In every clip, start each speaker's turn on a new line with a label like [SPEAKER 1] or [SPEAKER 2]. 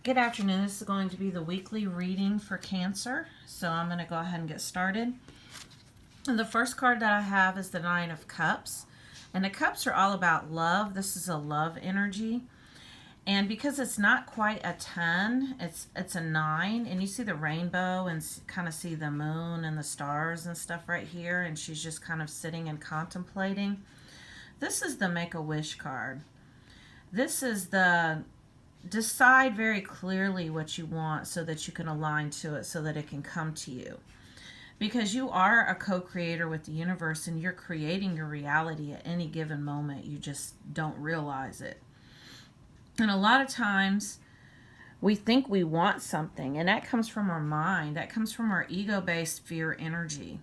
[SPEAKER 1] Good afternoon. This is going to be the weekly reading for Cancer. So I'm going to go ahead and get started. And the first card that I have is the Nine of Cups. And the cups are all about love. This is a love energy. And because it's not quite a 10, it's a 9. And you see the rainbow and kind of see the moon and the stars and stuff right here. And she's just kind of sitting and contemplating. This is the Make-A-Wish card. This is the decide very clearly what you want so that you can align to it so that it can come to you. Because you are a co-creator with the universe and you're creating your reality at any given moment. You just don't realize it. And a lot of times we think we want something, and that comes from our mind. That comes from our ego-based fear energy.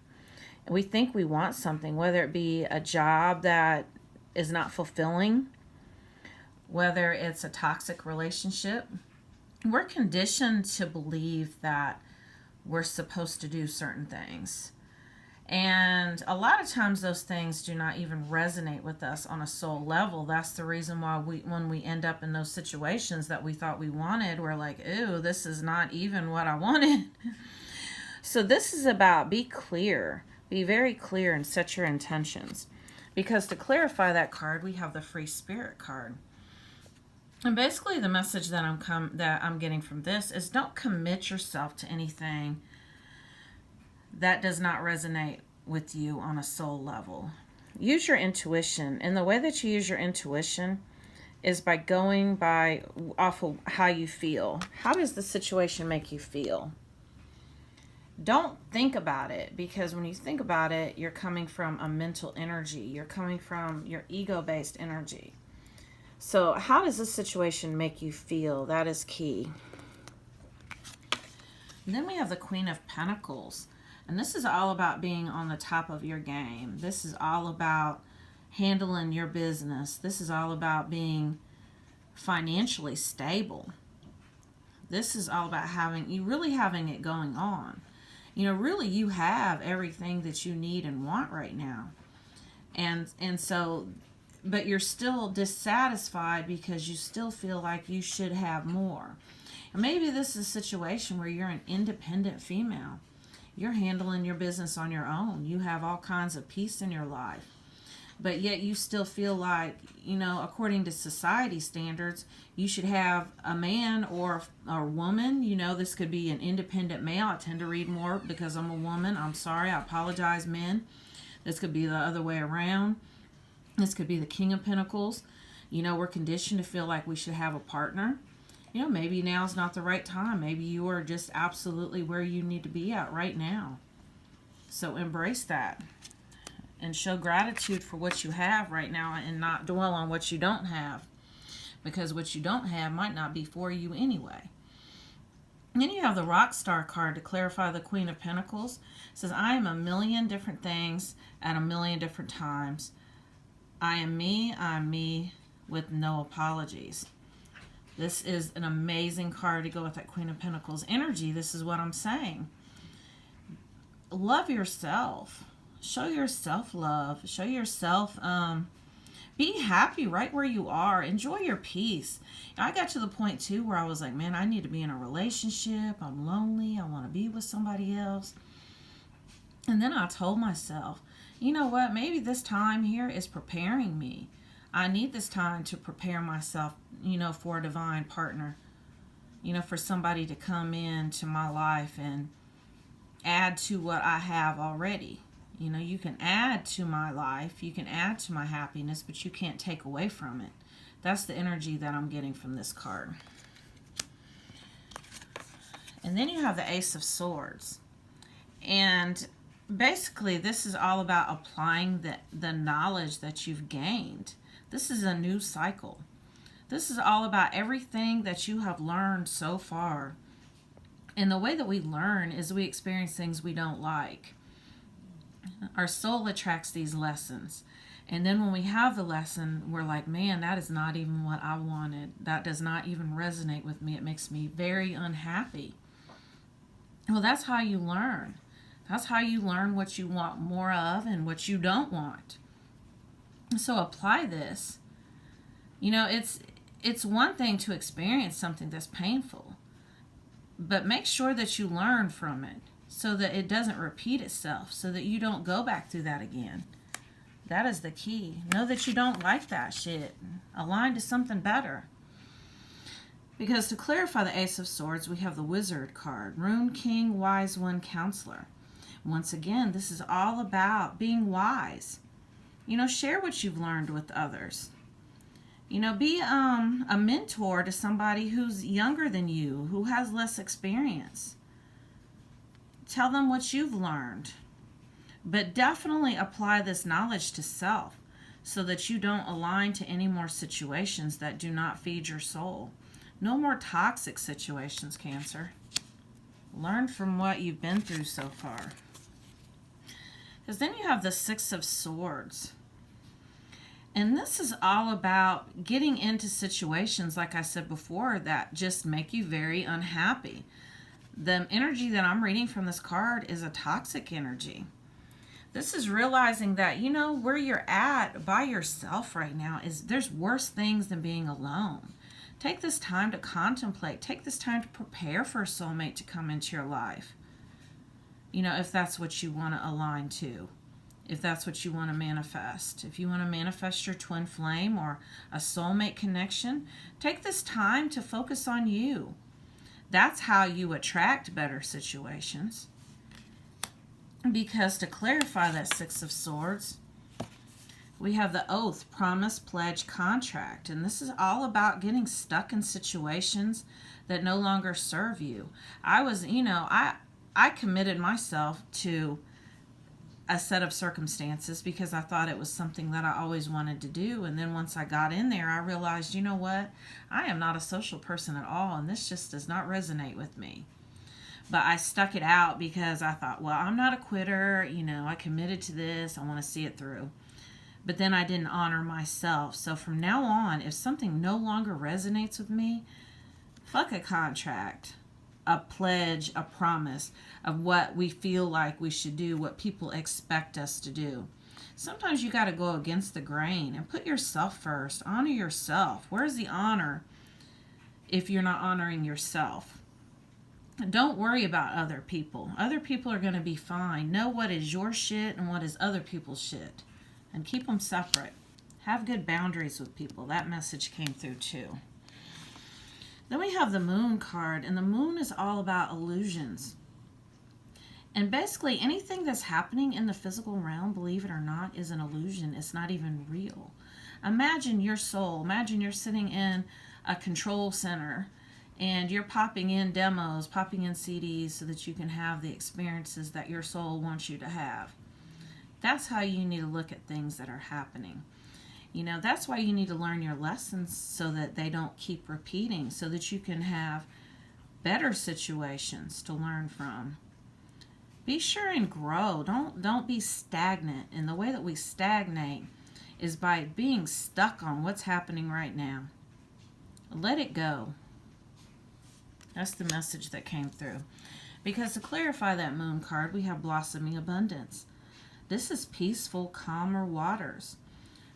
[SPEAKER 1] We think we want something, whether it be a job that is not fulfilling, whether it's a toxic relationship. We're conditioned to believe that we're supposed to do certain things. And a lot of times those things do not even resonate with us on a soul level. That's the reason why when we end up in those situations that we thought we wanted, we're like, ew, this is not even what I wanted. So this is about be clear. Be very clear and set your intentions. Because to clarify that card, we have the Free Spirit card. And basically the message that I'm getting from this is don't commit yourself to anything that does not resonate with you on a soul level. Use your intuition. And the way that you use your intuition is by going off of how you feel. How does the situation make you feel? Don't think about it, because when you think about it, you're coming from a mental energy. You're coming from your ego-based energy. So how does this situation make you feel? That is key. And then we have the Queen of Pentacles. And this is all about being on the top of your game. This is all about handling your business. This is all about being financially stable. This is all about you really having it going on. You know, really you have everything that you need and want right now. And so, but you're still dissatisfied because you still feel like you should have more. And maybe this is a situation where you're an independent female. You're handling your business on your own. You have all kinds of peace in your life. But yet you still feel like, you know, according to society standards, you should have a man or a woman. You know, this could be an independent male. I tend to read more because I'm a woman. I'm sorry. I apologize, men. This could be the other way around. This could be the King of Pentacles. You know, we're conditioned to feel like we should have a partner. You know, maybe now's not the right time. Maybe you are just absolutely where you need to be at right now. So embrace that and show gratitude for what you have right now and not dwell on what you don't have, because what you don't have might not be for you anyway. And then you have the Rock Star card to clarify the Queen of Pentacles. It says, I am a million different things at a million different times. I'm me with no apologies. This is an amazing card to go with that Queen of Pentacles energy. This is what I'm saying. Love yourself. Show yourself love. Show yourself, be happy right where you are. Enjoy your peace. I got to the point too where I was like, man, I need to be in a relationship. I'm lonely. I want to be with somebody else. And then I told myself, you know what? Maybe this time here is preparing me. I need this time to prepare myself, you know, for a divine partner. You know, for somebody to come into my life and add to what I have already. You know, you can add to my life, you can add to my happiness, but you can't take away from it. That's the energy that I'm getting from this card. And then you have the Ace of Swords. And basically, this is all about applying the knowledge that you've gained. This is a new cycle. This is all about everything that you have learned so far. And the way that we learn is we experience things we don't like. Our soul attracts these lessons. And then when we have the lesson, we're like, man, that is not even what I wanted. That does not even resonate with me. It makes me very unhappy. Well, that's how you learn. That's how you learn what you want more of and what you don't want. So apply this. You know, it's one thing to experience something that's painful, but make sure that you learn from it so that it doesn't repeat itself, so that you don't go back through that again. That is the key. Know that you don't like that shit. Align to something better. Because to clarify the Ace of Swords, we have the Wizard card. Rune King, Wise One, Counselor. Once again, this is all about being wise. Share what you've learned with others. Be a mentor to somebody who's younger than you, who has less experience. Tell them what you've learned. But definitely apply this knowledge to self so that you don't align to any more situations that do not feed your soul. No more toxic situations, Cancer. Learn from what you've been through so far. Because then you have the Six of Swords. And this is all about getting into situations, like I said before, that just make you very unhappy. The energy that I'm reading from this card is a toxic energy. This is realizing that, where you're at by yourself right now there's worse things than being alone. Take this time to contemplate. Take this time to prepare for a soulmate to come into your life. If that's what you want to align to. If that's what you want to manifest. If you want to manifest your twin flame or a soulmate connection, take this time to focus on you. That's how you attract better situations. Because to clarify that Six of Swords, we have the Oath, Promise, Pledge, Contract. And this is all about getting stuck in situations that no longer serve you. I committed myself to a set of circumstances because I thought it was something that I always wanted to do. And then once I got in there, I realized, you know what? I am not a social person at all, and this just does not resonate with me. But I stuck it out because I thought, well, I'm not a quitter. I committed to this. I want to see it through. But then I didn't honor myself. So from now on, if something no longer resonates with me, fuck a contract, a pledge, a promise of what we feel like we should do, what people expect us to do. Sometimes you got to go against the grain and put yourself first. Honor yourself. Where's the honor if you're not honoring yourself? Don't worry about other people. Other people are going to be fine. Know what is your shit and what is other people's shit. And keep them separate. Have good boundaries with people. That message came through too. Then we have the Moon card. And the Moon is all about illusions. And basically anything that's happening in the physical realm, believe it or not, is an illusion. It's not even real. Imagine your soul. Imagine you're sitting in a control center and you're popping in demos, popping in CDs so that you can have the experiences that your soul wants you to have. That's how you need to look at things that are happening. That's why you need to learn your lessons so that they don't keep repeating, so that you can have better situations to learn from. Be sure and grow. Don't be stagnant. And the way that we stagnate is by being stuck on what's happening right now. Let it go. That's the message that came through. Because to clarify that Moon card, we have Blossoming Abundance. This is peaceful, calmer waters.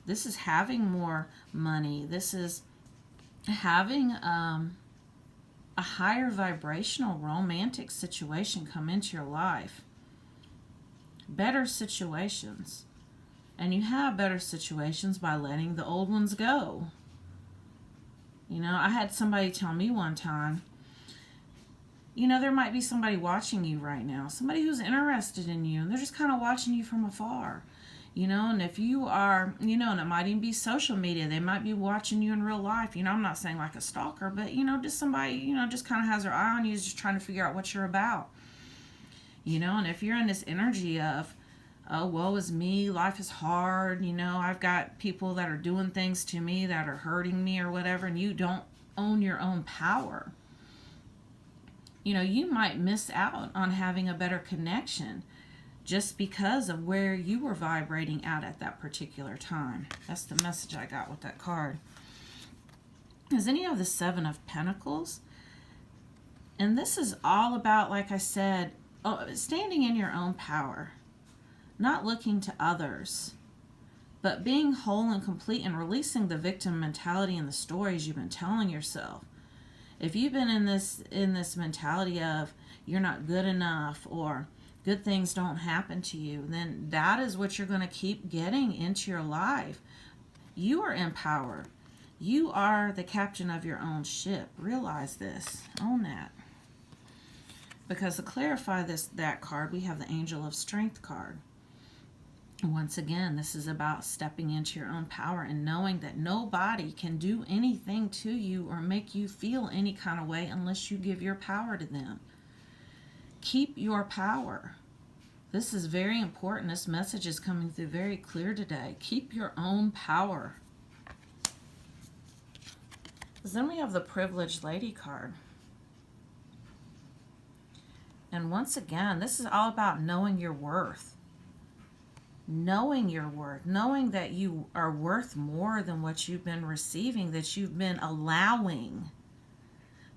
[SPEAKER 1] This is having more money. This is having a higher vibrational romantic situation come into your life. Better situations. And you have better situations by letting the old ones go. I had somebody tell me one time, there might be somebody watching you right now, somebody who's interested in you, and they're just kind of watching you from afar. And if you are, and it might even be social media, they might be watching you in real life. I'm not saying like a stalker, but, just somebody, just kind of has their eye on you, is just trying to figure out what you're about. And if you're in this energy of, oh, woe is me, life is hard, I've got people that are doing things to me that are hurting me or whatever, and you don't own your own power, you might miss out on having a better connection just because of where you were vibrating at that particular time. That's the message I got with that card. Is any of the Seven of Pentacles? And this is all about, like I said, standing in your own power, not looking to others but being whole and complete and releasing the victim mentality and the stories you've been telling yourself. If you've been in this mentality of you're not good enough or good things don't happen to you, then that is what you're going to keep getting into your life. You are in power. You are the captain of your own ship. Realize this. Own that. Because to clarify that card, we have the Angel of Strength card. Once again, this is about stepping into your own power and knowing that nobody can do anything to you or make you feel any kind of way unless you give your power to them. Keep your power. This is very important. This message is coming through very clear today. Keep your own power. Then we have the Privileged Lady card. And once again, this is all about knowing your worth. Knowing your worth. Knowing that you are worth more than what you've been receiving, that you've been allowing.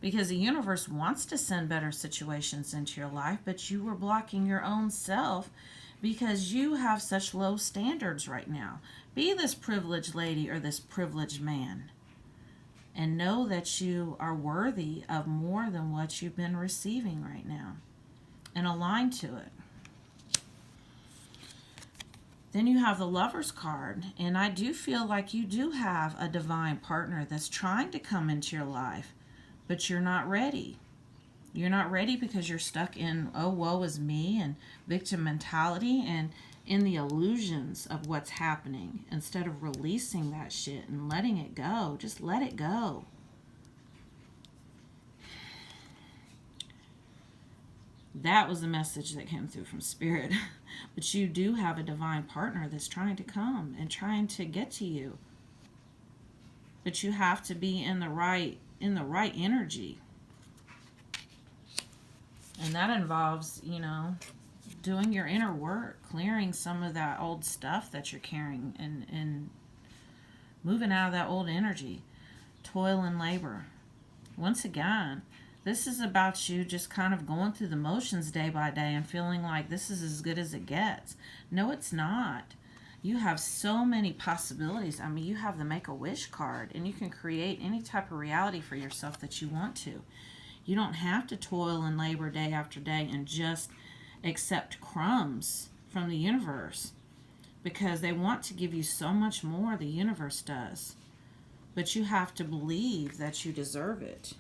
[SPEAKER 1] Because the universe wants to send better situations into your life, but you are blocking your own self because you have such low standards right now. Be this privileged lady or this privileged man. And know that you are worthy of more than what you've been receiving right now. And align to it. Then you have the Lover's card. And I do feel like you do have a divine partner that's trying to come into your life. But you're not ready. You're not ready because you're stuck in, oh, woe is me, and victim mentality, and in the illusions of what's happening. Instead of releasing that shit and letting it go. Just let it go. That was the message that came through from Spirit. But you do have a divine partner that's trying to come and trying to get to you. But you have to be in the right energy. And that involves, doing your inner work, clearing some of that old stuff that you're carrying and moving out of that old energy. Toil and labor. Once again, this is about you just kind of going through the motions day by day and feeling like this is as good as it gets. No, it's not. You have so many possibilities. I mean, you have the Make-A-Wish card, and you can create any type of reality for yourself that you want to. You don't have to toil and labor day after day and just accept crumbs from the universe, because they want to give you so much more, the universe does. But you have to believe that you deserve it.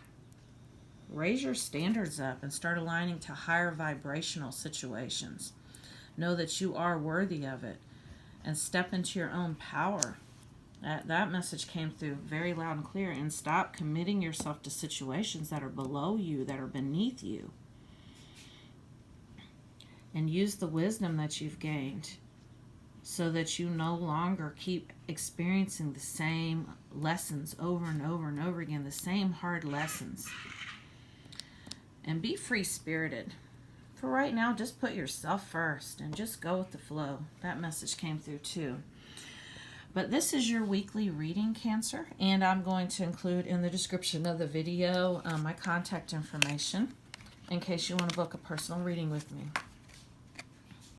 [SPEAKER 1] Raise your standards up and start aligning to higher vibrational situations. Know that you are worthy of it. And step into your own power. That message came through very loud and clear. And stop committing yourself to situations that are below you, that are beneath you. And use the wisdom that you've gained so that you no longer keep experiencing the same lessons over and over and over again, the same hard lessons. And be free-spirited. For right now, just put yourself first and just go with the flow. That message came through too. But this is your weekly reading, Cancer, and I'm going to include in the description of the video my contact information in case you want to book a personal reading with me.